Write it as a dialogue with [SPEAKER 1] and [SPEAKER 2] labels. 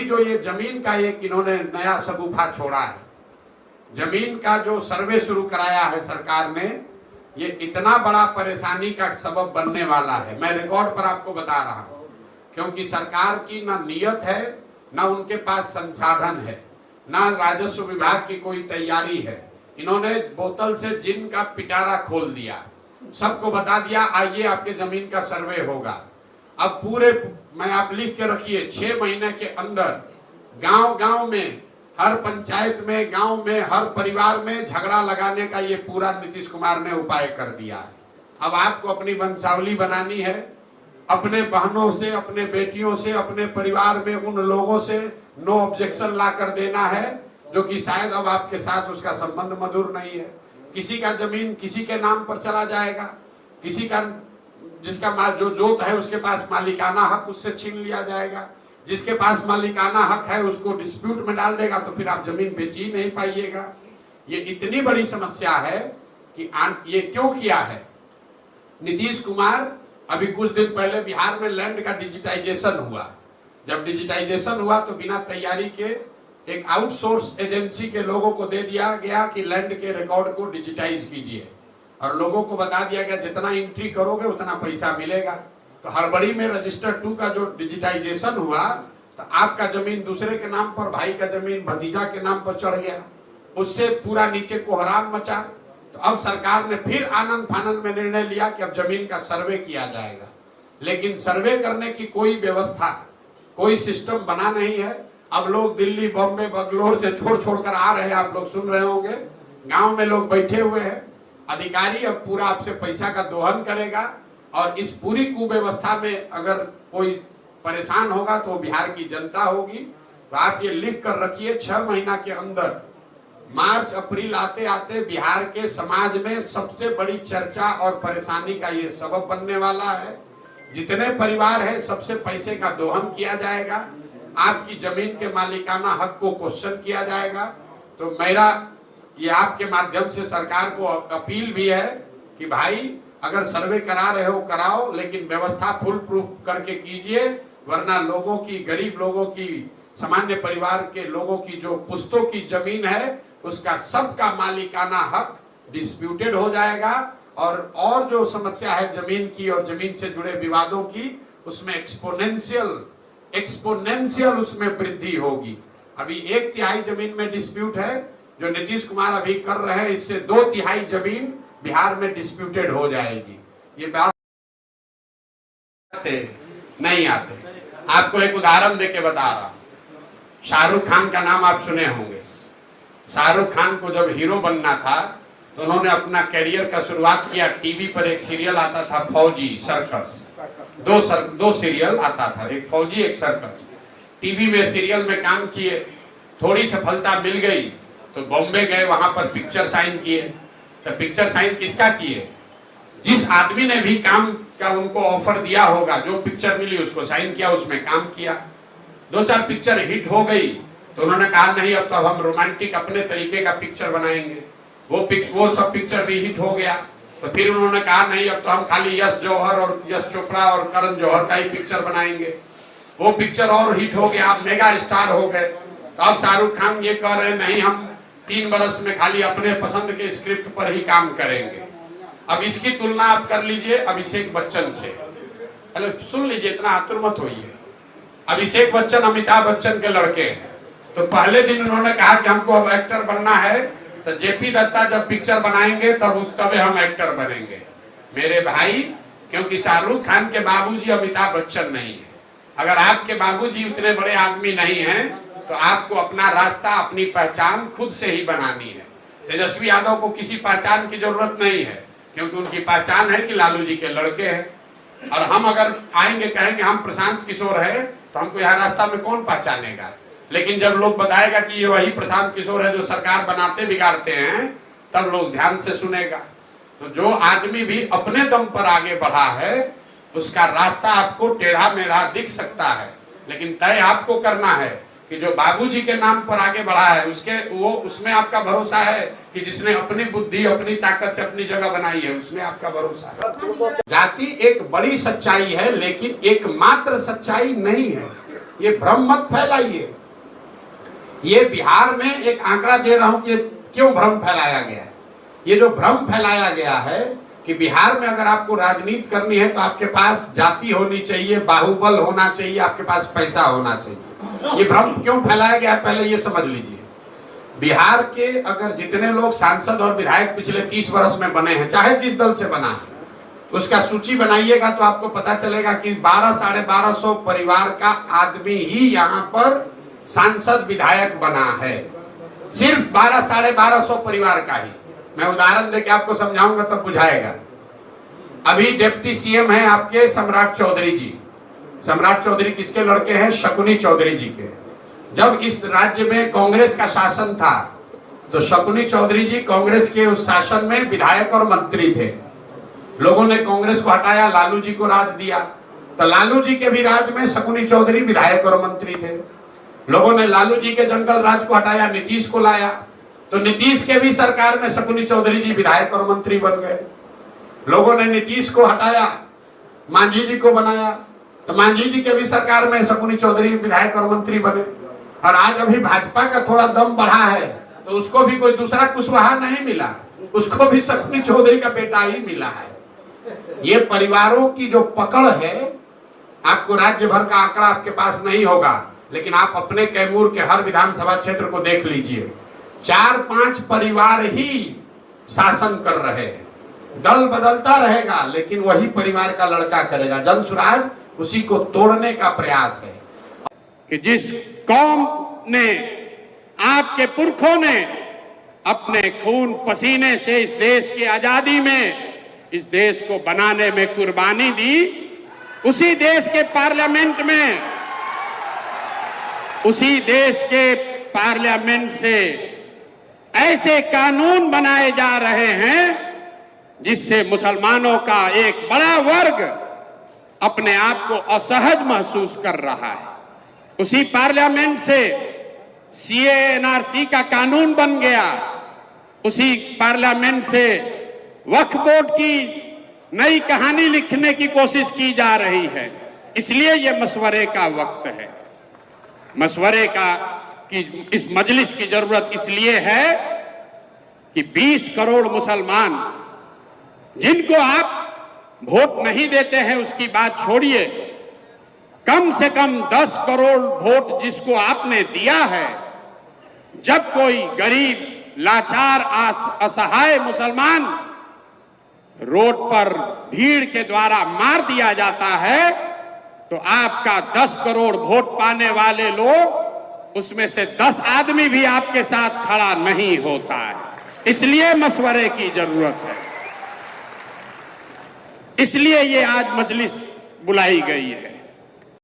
[SPEAKER 1] अभी जो ये जमीन का एक इन्होंने नया शगुफा छोड़ा है, जमीन का जो सर्वे शुरू कराया है सरकार ने, ये इतना बड़ा परेशानी का सबब बनने वाला है। मैं रिकॉर्ड पर आपको बता रहा हूं, क्योंकि सरकार की ना नियत है, ना उनके पास संसाधन है, ना राजस्व विभाग की कोई तैयारी है। इन्होंने बोतल से जिन का पिटारा खोल दिया, सबको बता दिया आइए आपके जमीन का सर्वे होगा। अब पूरे मैं आप लिख के रखिए 6 महीने के अंदर गांव गांव में, हर पंचायत में, गांव में, हर परिवार में झगड़ा लगाने का ये पूरा नीतीश कुमार ने उपाय कर दिया है। अब आपको अपनी वंशावली बनानी है, अपने बहनों से, अपने बेटियों से, अपने परिवार में उन लोगों से नो ऑब्जेक्शन ला कर देना है जो कि शायद अब आपके साथ उसका संबंध मधुर नहीं है। किसी का जमीन किसी के नाम पर चला जाएगा, किसी का जिसका जो जोत है उसके पास मालिकाना हक उससे छीन लिया जाएगा, जिसके पास मालिकाना हक है उसको डिस्प्यूट में डाल देगा, तो फिर आप जमीन बेच ही नहीं पाइएगा। ये इतनी बड़ी समस्या है कि ये क्यों किया है नीतीश कुमार। अभी कुछ दिन पहले बिहार में लैंड का डिजिटाइजेशन हुआ। जब डिजिटाइजेशन हुआ तो बिना तैयारी के एक आउटसोर्स एजेंसी के लोगों को दे दिया गया कि लैंड के रिकॉर्ड को डिजिटाइज कीजिए, और लोगों को बता दिया गया जितना एंट्री करोगे उतना पैसा मिलेगा। तो हड़बड़ी में रजिस्टर 2 का जो डिजिटाइजेशन हुआ तो आपका जमीन दूसरे के नाम पर, भाई का जमीन भतीजा के नाम पर चढ़ गया, उससे पूरा नीचे कोहराम मचा। तो अब सरकार ने फिर आनंद फानंद में निर्णय लिया कि अब जमीन का सर्वे किया जाएगा, लेकिन सर्वे करने की कोई व्यवस्था, कोई सिस्टम बना नहीं है। अब लोग दिल्ली, बॉम्बे, बंगलोर से छोड़ कर आ रहे हैं, आप लोग सुन रहे होंगे, गांव में लोग बैठे हुए हैं। अधिकारी अब पूरा आपसे पैसा का दोहन करेगा, और इस पूरी कुव्यवस्था में अगर कोई परेशान होगा तो बिहार की जनता होगी। तो आप ये लिख कर रखिए 6 महीना के अंदर, मार्च अप्रैल आते आते बिहार के समाज में सबसे बड़ी चर्चा और परेशानी का ये सबब बनने वाला है। जितने परिवार है सबसे पैसे का दोहन किया जाएगा, आपकी जमीन के मालिकाना हक को क्वेश्चन किया जाएगा। तो मेरा ये आपके माध्यम से सरकार को अपील भी है कि भाई अगर सर्वे करा रहे हो कराओ, लेकिन व्यवस्था फुल प्रूफ करके कीजिए, वरना लोगों की, गरीब लोगों की, सामान्य परिवार के लोगों की जो पुश्तों की जमीन है उसका सबका मालिकाना हक डिस्प्यूटेड हो जाएगा, और जो समस्या है जमीन की और जमीन से जुड़े विवादों की, उसमें एक्सपोनेंशियल उसमें वृद्धि होगी। अभी 1/3 जमीन में डिस्प्यूट है, जो नीतीश कुमार अभी कर रहे हैं, इससे 2/3 जमीन बिहार में डिस्प्यूटेड हो जाएगी। ये बात नहीं आते। आपको एक उदाहरण देके बता रहा हूं। शाहरुख खान का नाम आप सुने होंगे। शाहरुख खान को जब हीरो बनना था तो उन्होंने अपना करियर का शुरुआत किया। टीवी पर एक सीरियल आता था फौजी सर्कस, दो सीरियल आता था, एक फौजी एक सर्कस। टीवी में सीरियल में काम किए, थोड़ी सफलता मिल गई तो बॉम्बे गए, वहां पर पिक्चर साइन किए। तो पिक्चर साइन किसका किए? जिस आदमी ने भी काम का उनको ऑफर दिया होगा, जो पिक्चर मिली उसको साइन किया, उसमें काम किया। 2-4 पिक्चर हिट हो गई तो उन्होंने कहा नहीं अब तो हम रोमांटिक अपने तरीके का पिक्चर बनाएंगे। वो सब पिक्चर भी हिट हो गया। तो फिर उन्होंने कहा नहीं अब तो हम खाली यश जौहर और यश चोपड़ा और करण जौहर का ही पिक्चर बनाएंगे। वो पिक्चर और हिट हो गया, आप मेगा स्टार हो गए। तो अब शाहरुख खान ये कह रहे नहीं हम 3 बरस में खाली अपने पसंद के स्क्रिप्ट पर ही काम करेंगे। अब इसकी तुलना आप कर लीजिए अभिषेक बच्चन से। अरे सुन लीजिए, इतना आतुर मत होइए। अभिषेक बच्चन अमिताभ बच्चन के लड़के हैं। तो पहले दिन उन्होंने कहा कि हमको अब एक्टर बनना है, तो जेपी दत्ता जब पिक्चर बनाएंगे तब हम एक्टर बनेंगे। मेरे भाई, क्योंकि शाहरुख खान के बाबूजी अमिताभ बच्चन नहीं है। अगर आपके बाबूजी उतने बड़े आदमी नहीं हैं तो आपको अपना रास्ता, अपनी पहचान खुद से ही बनानी है। तेजस्वी यादव को किसी पहचान की जरूरत नहीं है, क्योंकि उनकी पहचान है कि लालू जी के लड़के हैं। और हम अगर आएंगे कहेंगे हम प्रशांत किशोर है, तो हमको यहाँ रास्ता में कौन पहचानेगा? लेकिन जब लोग बताएगा कि ये वही प्रशांत किशोर है जो सरकार बनाते बिगाड़ते हैं, तब लोग ध्यान से सुनेगा। तो जो आदमी भी अपने दम पर आगे बढ़ा है उसका रास्ता आपको टेढ़ा मेढ़ा दिख सकता है, लेकिन तय आपको करना है कि जो बाबूजी के नाम पर आगे बढ़ा है उसमें आपका भरोसा है कि जिसने अपनी बुद्धि, अपनी ताकत से अपनी जगह बनाई है, उसमें आपका भरोसा है। जाति एक बड़ी सच्चाई है, लेकिन एकमात्र सच्चाई नहीं है। ये भ्रम मत फैलाइए। ये बिहार में एक आंकड़ा दे रहा हूं कि क्यों भ्रम फैलाया गया है। ये जो भ्रम फैलाया गया है कि बिहार में अगर आपको राजनीति करनी है तो आपके पास जाति होनी चाहिए, बाहुबल होना चाहिए, आपके पास पैसा होना चाहिए। ये भ्रम क्यों फैलाया गया है पहले ये समझ लीजिए। बिहार के अगर जितने लोग सांसद और विधायक पिछले 30 वर्ष में बने हैं, चाहे जिस दल से बना है, उसका सूची बनाइएगा तो आपको पता चलेगा कि 1200-1250 परिवार का आदमी ही यहाँ पर सांसद विधायक बना है। सिर्फ 1200-1250 परिवार का ही। मैं उदाहरण देके आपको समझाऊंगा तब बुझाएगा। अभी डिप्टी सीएम हैं आपके सम्राट चौधरी जी। सम्राट चौधरी किसके लड़के हैं? शकुनी चौधरी जी के। जब इस राज्य में कांग्रेस का शासन था तो शकुनी चौधरी जी कांग्रेस के उस शासन में विधायक और मंत्री थे। लोगों ने कांग्रेस को हटाया, लालू जी को राज दिया, तो लालू जी के भी राज में शकुनी चौधरी विधायक और मंत्री थे। लोगों ने लालू जी के जंगल राज को हटाया, नीतीश को लाया, तो नीतीश के भी सरकार में शकुनी चौधरी जी विधायक और मंत्री बन गए। लोगों ने नीतीश को हटाया, मांझी जी को बनाया, तो मांझी जी के भी सरकार में शकुनी चौधरी विधायक और मंत्री बने। और आज अभी भाजपा का थोड़ा दम बढ़ा है तो उसको भी कोई दूसरा कुशवाहा नहीं मिला, उसको भी शकुनी चौधरी का बेटा ही मिला है। ये परिवारों की जो पकड़ है, आपको राज्य भर का आंकड़ा आपके पास नहीं होगा, लेकिन आप अपने कैमूर के हर विधानसभा क्षेत्र को देख लीजिए। 4-5 परिवार ही शासन कर रहे हैं। दल बदलता रहेगा लेकिन वही परिवार का लड़का करेगा। जनसुराज उसी को तोड़ने का प्रयास है
[SPEAKER 2] कि जिस कौम ने, आपके पुरखों ने अपने खून पसीने से इस देश की आजादी में, इस देश को बनाने में कुर्बानी दी, उसी देश के पार्लियामेंट में, उसी देश के पार्लियामेंट से ऐसे कानून बनाए जा रहे हैं जिससे मुसलमानों का एक बड़ा वर्ग अपने आप को असहज महसूस कर रहा है। उसी पार्लियामेंट से सीए एनआरसी का कानून बन गया, उसी पार्लियामेंट से वक्फ बोर्ड की नई कहानी लिखने की कोशिश की जा रही है। इसलिए ये मशवरे का वक्त है। मशवरे का कि इस मजलिस की जरूरत इसलिए है कि 20 करोड़ मुसलमान जिनको आप वोट नहीं देते हैं उसकी बात छोड़िए, कम से कम 10 करोड़ वोट जिसको आपने दिया है, जब कोई गरीब, लाचार, असहाय मुसलमान रोड पर भीड़ के द्वारा मार दिया जाता है तो आपका 10 करोड़ वोट पाने वाले लोग, उसमें से 10 आदमी भी आपके साथ खड़ा नहीं होता है। इसलिए मशवरे की जरूरत है, इसलिए ये आज मजलिस बुलाई गई है।